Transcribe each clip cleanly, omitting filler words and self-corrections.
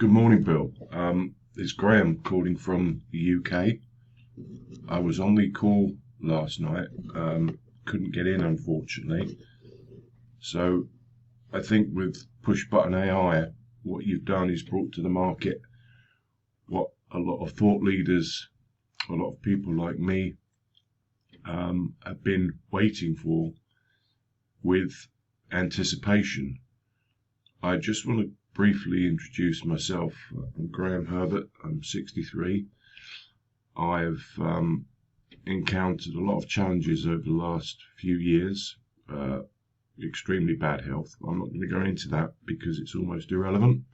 Good morning, Bill. It's Graham calling from the UK. I was on the call last night, couldn't get in, unfortunately. So I think with push button AI, what you've done is brought to the market what a lot of thought leaders, a lot of people like me, have been waiting for with anticipation. I just want to briefly introduce myself. I'm Graham Herbert. I'm 63. I've encountered a lot of challenges over the last few years, extremely bad health. I'm not going to go into that because it's almost irrelevant.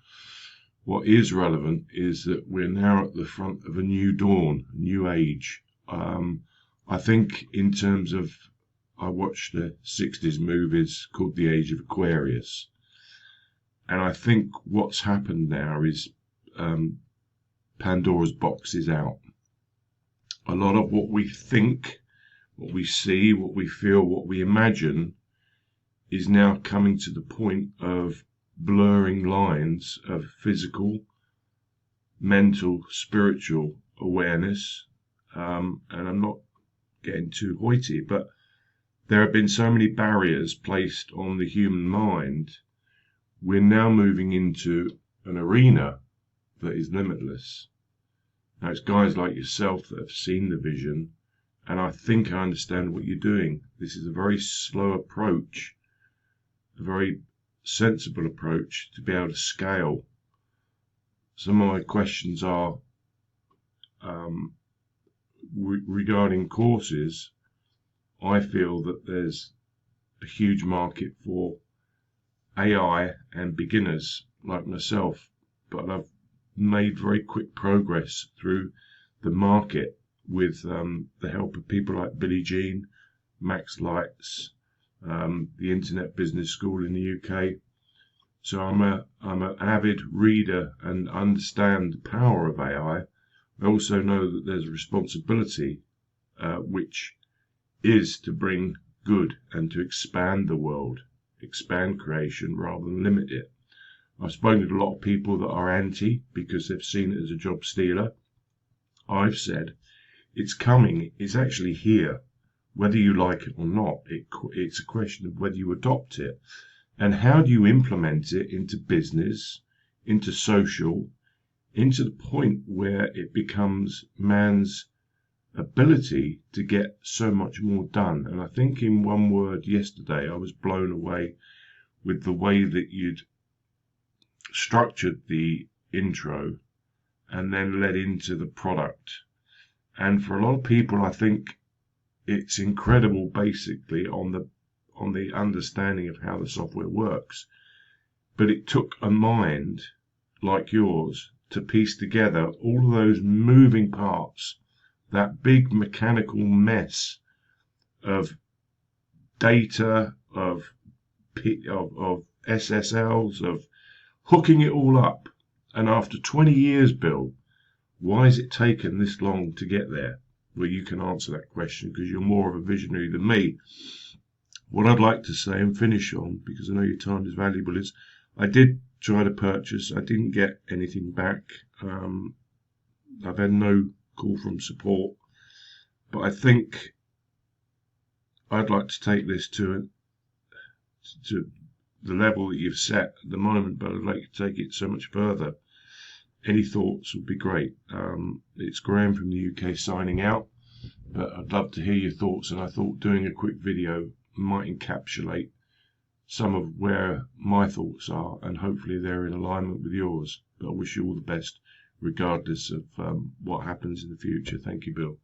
What is relevant is that we're now at the front of a new dawn, a new age. I think in terms of, I watched the 60s movies called The Age of Aquarius. And I think what's happened now is Pandora's box is out. A lot of what we think, what we see, what we feel, what we imagine is now coming to the point of blurring lines of physical, mental, spiritual awareness. And I'm not getting too hoity, but there have been so many barriers placed on the human mind. We're now moving into an arena that is limitless. Now, it's guys like yourself that have seen the vision, and I think I understand what you're doing. This is a very slow approach, a very sensible approach to be able to scale. Some of my questions are regarding courses. I feel that there's a huge market for AI and beginners like myself, but I've made very quick progress through the market with the help of people like Billy Jean, Max Lights, the Internet Business School in the UK. So I'm an avid reader and understand the power of AI. I also know that there's a responsibility, which is to bring good and to expand the world, expand creation rather than limit it. I've spoken to a lot of people that are anti because they've seen it as a job stealer. I've said it's coming, it's actually here, whether you like it or not. It's a question of whether you adopt it and how do you implement it into business, into social, into the point where it becomes man's ability to get so much more done. And I think in one word yesterday, I was blown away with the way that you'd structured the intro and then led into the product. And for a lot of people, I think it's incredible basically on the understanding of how the software works. But it took a mind like yours to piece together all of those moving parts, that big mechanical mess of data, of SSLs, of hooking it all up. And after 20 years, Bill, why has it taken this long to get there? Well, you can answer that question because you're more of a visionary than me. What I'd like to say and finish on, because I know your time is valuable, is I did try to purchase. I didn't get anything back. I've had no call from support. But I think I'd like to take this to the level that you've set at the moment, but I'd like to take it so much further. Any thoughts would be great. It's Graham from the UK signing out, but I'd love to hear your thoughts, and I thought doing a quick video might encapsulate some of where my thoughts are, and hopefully they're in alignment with yours. But I wish you all the best, regardless of what happens in the future. Thank you, Bill.